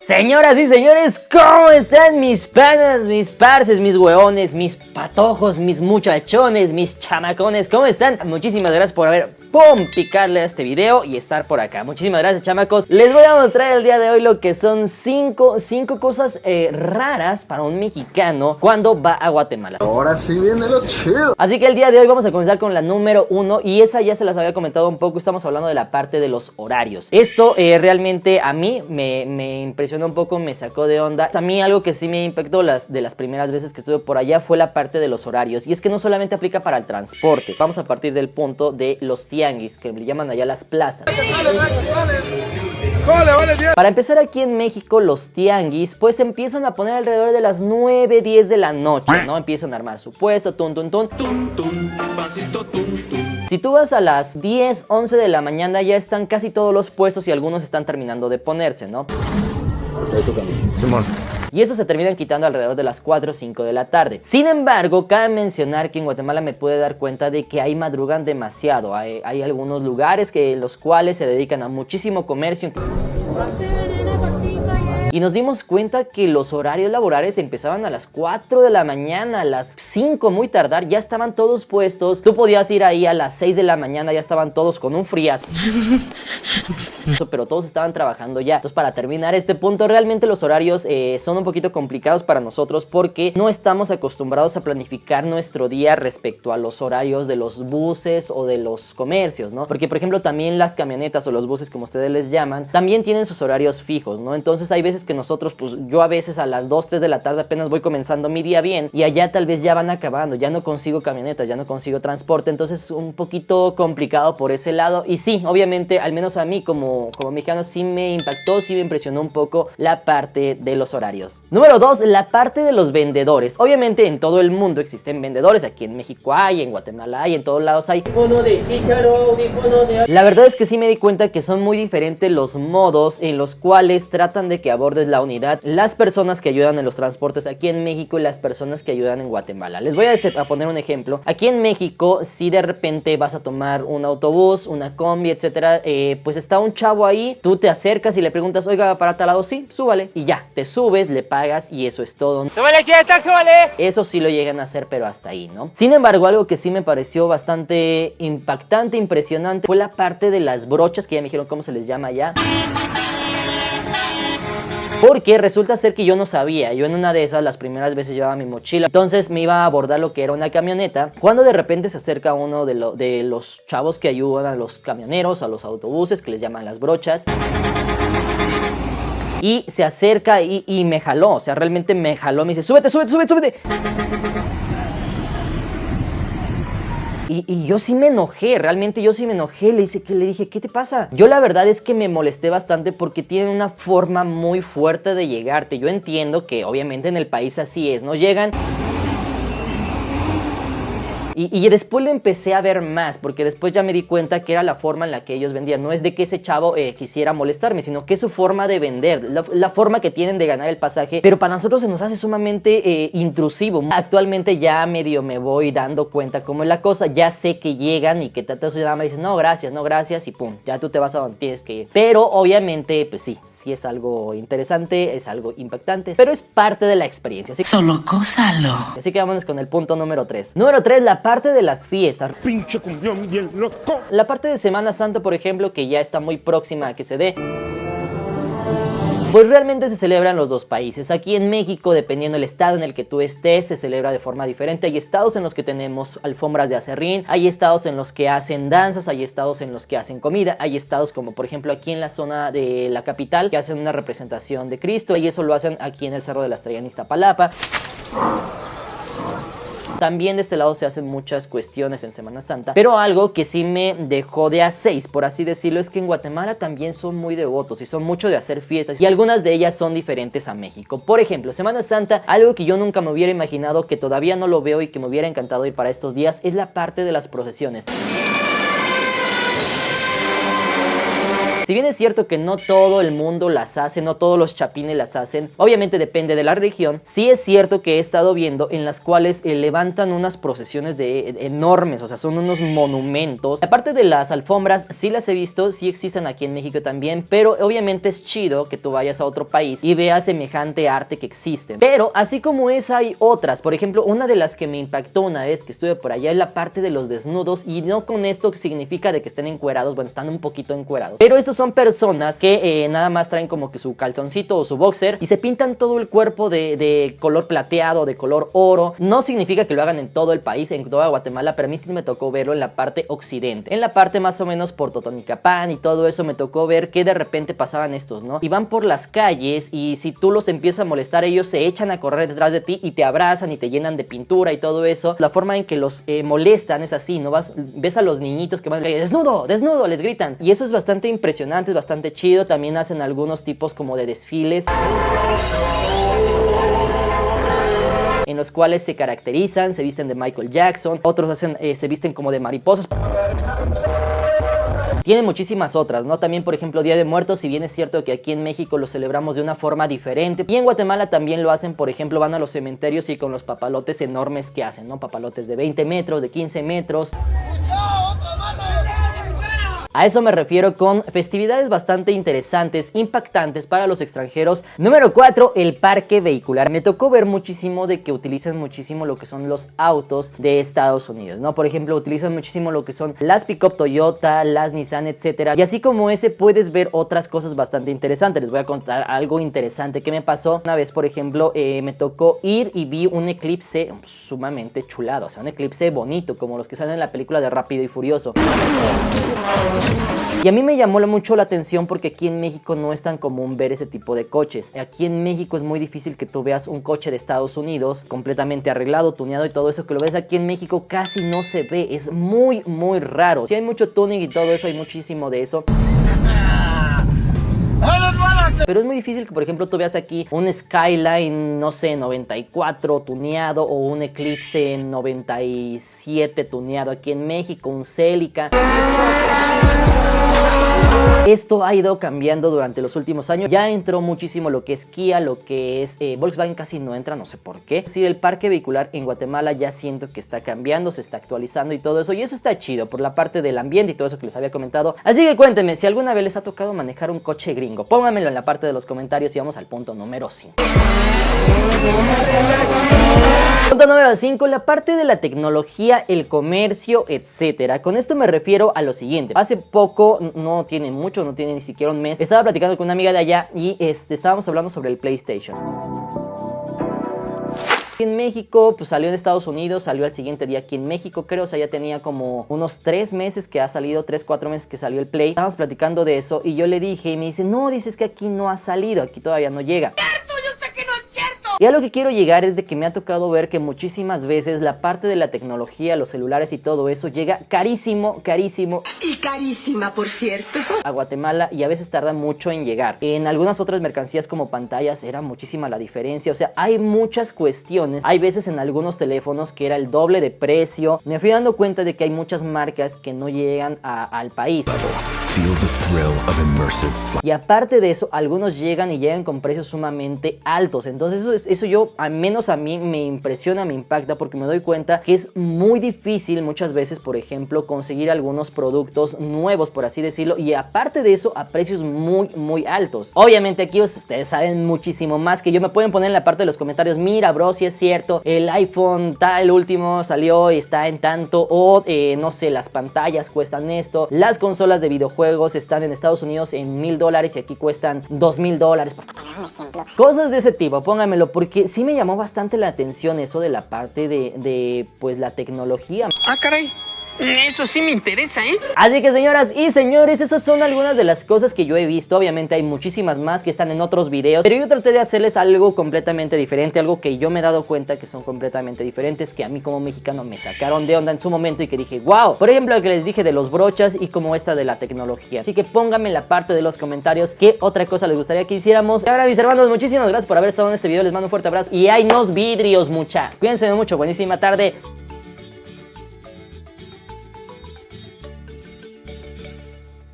Señoras y señores, ¿cómo están mis panas, mis parces, mis hueones, mis patojos, mis muchachones, mis chamacones? ¿Cómo están? Muchísimas gracias por picarle a este video y estar por acá. Muchísimas gracias, chamacos. Les voy a mostrar el día de hoy lo que son cinco cosas raras para un mexicano cuando va a Guatemala. Ahora sí viene lo chido. Así que el día de hoy vamos a comenzar con la número 1 y esa ya se las había comentado un poco. Estamos hablando de la parte de los horarios. Esto realmente a mí me impresionó un poco, me sacó de onda. A mí algo que sí me impactó de las primeras veces que estuve por allá fue la parte de los horarios. Y es que no solamente aplica para el transporte. Vamos a partir del punto de los tianguis, que le llaman allá las plazas. Para empezar, aquí en México los tianguis pues empiezan a poner alrededor de las 9, 10 de la noche, ¿no? Empiezan a armar su puesto, Si tú vas a las 10, 11 de la mañana ya están casi todos los puestos y algunos están terminando de ponerse, ¿no? Y eso se terminan quitando alrededor de las 4 o 5 de la tarde. Sin embargo, cabe mencionar que en Guatemala me pude dar cuenta de que ahí madrugan demasiado. Hay algunos lugares los cuales se dedican a muchísimo comercio. Y nos dimos cuenta que los horarios laborales empezaban a las 4 de la mañana, a las 5 muy tardar, ya estaban todos puestos. Tú podías ir ahí a las 6 de la mañana, ya estaban todos con un friazo. Pero todos estaban trabajando ya. Entonces, para terminar este punto, realmente los horarios son un poquito complicados para nosotros porque no estamos acostumbrados a planificar nuestro día respecto a los horarios de los buses o de los comercios, ¿no? Porque, por ejemplo, también las camionetas o los buses, como ustedes les llaman, también tienen sus horarios fijos, ¿no? Entonces, hay veces que nosotros, pues yo a veces a las 2, 3 de la tarde apenas voy comenzando mi día bien y allá tal vez ya van acabando, ya no consigo camionetas, ya no consigo transporte, entonces es un poquito complicado por ese lado. Y sí, obviamente, al menos a mí como mexicano sí me impactó, sí me impresionó un poco la parte de los horarios. Número 2, la parte de los vendedores. Obviamente en todo el mundo existen vendedores, aquí en México hay, en Guatemala hay, en todos lados hay. La verdad es que sí me di cuenta que son muy diferentes los modos en los cuales tratan de que abordes la unidad las personas que ayudan en los transportes aquí en México y las personas que ayudan en Guatemala. Les voy a poner un ejemplo. Aquí en México, si de repente vas a tomar un autobús, una combi, etcétera, pues está un chavo ahí, tú te acercas y le preguntas, oiga, ¿para tal lado? Sí, súbale. Y ya, te subes, le pagas y eso es todo. ¡Súbale aquí, súbale! Eso sí lo llegan a hacer, pero hasta ahí, ¿no? Sin embargo, algo que sí me pareció bastante impactante, impresionante, fue la parte de las brochas, que ya me dijeron cómo se les llama allá. Porque resulta ser que yo no sabía. Yo en una de esas, las primeras veces llevaba mi mochila. Entonces me iba a abordar lo que era una camioneta. Cuando de repente se acerca uno de los chavos que ayudan a los camioneros, a los autobuses, que les llaman las brochas. Y se acerca y me jaló. O sea, realmente me jaló. Me dice, súbete, súbete, súbete, súbete. Y yo sí me enojé, realmente yo sí me enojé, le dije, ¿qué te pasa? Yo la verdad es que me molesté bastante porque tienen una forma muy fuerte de llegarte. Yo entiendo que obviamente en el país así es, ¿no? Llegan... Y después lo empecé a ver más, porque después ya me di cuenta que era la forma en la que ellos vendían. No es de que ese chavo quisiera molestarme, sino que es su forma de vender, la forma que tienen de ganar el pasaje. Pero para nosotros se nos hace sumamente intrusivo. Actualmente ya medio me voy dando cuenta cómo es la cosa. Ya sé que llegan y que entonces nada más dicen, no gracias, y pum, ya tú te vas a donde tienes que ir. Pero obviamente, pues sí es algo interesante, es algo impactante, pero es parte de la experiencia. Solo gózalo. Así que vámonos con el punto número 3. Número 3, la parte de las fiestas. Pinche cumbión bien loco. La parte de Semana Santa, por ejemplo, que ya está muy próxima a que se dé. Pues realmente se celebra en los dos países. Aquí en México, dependiendo del estado en el que tú estés, se celebra de forma diferente. Hay estados en los que tenemos alfombras de aserrín, hay estados en los que hacen danzas, hay estados en los que hacen comida, hay estados como por ejemplo aquí en la zona de la capital que hacen una representación de Cristo y eso lo hacen aquí en el Cerro de la Estrella en Iztapalapa. También de este lado se hacen muchas cuestiones en Semana Santa, pero algo que sí me dejó de a 6, por así decirlo, es que en Guatemala también son muy devotos y son mucho de hacer fiestas y algunas de ellas son diferentes a México. Por ejemplo, Semana Santa, algo que yo nunca me hubiera imaginado, que todavía no lo veo y que me hubiera encantado ir para estos días, es la parte de las procesiones. Si bien es cierto que no todo el mundo las hace, no todos los chapines las hacen, obviamente depende de la región, sí es cierto que he estado viendo en las cuales levantan unas procesiones enormes, o sea, son unos monumentos. Aparte de las alfombras, sí las he visto, sí existen aquí en México también, pero obviamente es chido que tú vayas a otro país y veas semejante arte que existe. Pero así como esa hay otras, por ejemplo, una de las que me impactó una vez que estuve por allá es la parte de los desnudos, y no con esto significa de que estén encuerados, bueno, están un poquito encuerados, pero estos son personas que nada más traen como que su calzoncito o su boxer y se pintan todo el cuerpo de color plateado, de color oro. No significa que lo hagan en todo el país, en toda Guatemala, pero a mí sí me tocó verlo en la parte occidente, en la parte más o menos por Totonicapán y todo eso. Me tocó ver que de repente pasaban estos, ¿no? Y van por las calles y si tú los empiezas a molestar, ellos se echan a correr detrás de ti y te abrazan y te llenan de pintura y todo eso. La forma en que los molestan es así, ¿no? Ves a los niñitos que van desnudo, desnudo, les gritan. Y eso es bastante impresionante, es bastante chido. También hacen algunos tipos como de desfiles en los cuales se caracterizan, se visten de Michael Jackson, otros se visten como de mariposas. Tienen muchísimas otras, ¿no? También, por ejemplo, Día de Muertos, si bien es cierto que aquí en México lo celebramos de una forma diferente, y en Guatemala también lo hacen. Por ejemplo, van a los cementerios y con los papalotes enormes que hacen, ¿no? Papalotes de 20 metros, de 15 metros. A eso me refiero con festividades bastante interesantes, impactantes para los extranjeros. Número 4, el parque vehicular. Me tocó ver muchísimo de que utilizan muchísimo lo que son los autos de Estados Unidos, ¿no? Por ejemplo, utilizan muchísimo lo que son las pick-up Toyota, las Nissan, etcétera. Y así como ese, puedes ver otras cosas bastante interesantes. Les voy a contar algo interesante que me pasó. Una vez, por ejemplo, me tocó ir y vi un eclipse sumamente chulado. O sea, un eclipse bonito, como los que salen en la película de Rápido y Furioso. Y a mí me llamó mucho la atención porque aquí en México no es tan común ver ese tipo de coches. Aquí en México es muy difícil que tú veas un coche de Estados Unidos completamente arreglado, tuneado y todo eso. Que lo ves aquí en México casi no se ve, es muy muy raro. Sí hay mucho tuning y todo eso, hay muchísimo de eso, pero es muy difícil que, por ejemplo, tú veas aquí un Skyline, no sé, 94 tuneado, o un Eclipse 97 tuneado aquí en México, un Celica. Esto ha ido cambiando durante los últimos años. Ya entró muchísimo lo que es Kia, lo que es Volkswagen casi no entra, no sé por qué. Es decir, el parque vehicular en Guatemala ya siento que está cambiando, se está actualizando y todo eso. Y eso está chido por la parte del ambiente y todo eso que les había comentado. Así que cuéntenme si alguna vez les ha tocado manejar un coche gringo. Pónganmelo en la parte de los comentarios y vamos al punto número 5. Punto número 5, la parte de la tecnología, el comercio, etcétera. Con esto me refiero a lo siguiente. Hace poco, no tiene mucho, no tiene ni siquiera un mes, estaba platicando con una amiga de allá y estábamos hablando sobre el PlayStation. En México, pues salió en Estados Unidos, salió al siguiente día aquí en México, creo. O sea, ya tenía como unos 3 meses que ha salido, 3, 4 meses que salió el Play. Estábamos platicando de eso y yo le dije, y me dice, no, dices que aquí no ha salido, aquí todavía no llega. Y a lo que quiero llegar es de que me ha tocado ver que muchísimas veces la parte de la tecnología, los celulares y todo eso llega carísimo, carísimo. Y carísima, por cierto. A Guatemala, y a veces tarda mucho en llegar. En algunas otras mercancías como pantallas era muchísima la diferencia. O sea, hay muchas cuestiones. Hay veces en algunos teléfonos que era el doble de precio. Me fui dando cuenta de que hay muchas marcas que no llegan al país. Y aparte de eso, algunos llegan y llegan con precios sumamente altos. Entonces eso yo, al menos a mí, me impresiona, me impacta, porque me doy cuenta que es muy difícil muchas veces, por ejemplo, conseguir algunos productos nuevos, por así decirlo, y aparte de eso, a precios muy, muy altos. Obviamente aquí ustedes saben muchísimo más que yo. Me pueden poner en la parte de los comentarios, mira bro, si es cierto, el iPhone tal último salió y está en tanto, o no sé, las pantallas cuestan esto, las consolas de videojuegos están en Estados Unidos en $1000 y aquí cuestan $2000, por poner un ejemplo. Cosas de ese tipo, pónganmelo, porque sí me llamó bastante la atención eso de la parte de pues la tecnología. Ah, caray. Eso sí me interesa, ¿eh? Así que, señoras y señores, esas son algunas de las cosas que yo he visto. Obviamente hay muchísimas más que están en otros videos, pero yo traté de hacerles algo completamente diferente, algo que yo me he dado cuenta que son completamente diferentes, que a mí como mexicano me sacaron de onda en su momento y que dije, wow. Por ejemplo, lo que les dije de los brochas y como esta de la tecnología. Así que pónganme en la parte de los comentarios qué otra cosa les gustaría que hiciéramos. Y ahora, mis hermanos, muchísimas gracias por haber estado en este video. Les mando un fuerte abrazo y hay nos vidrios, mucha. Cuídense mucho, buenísima tarde.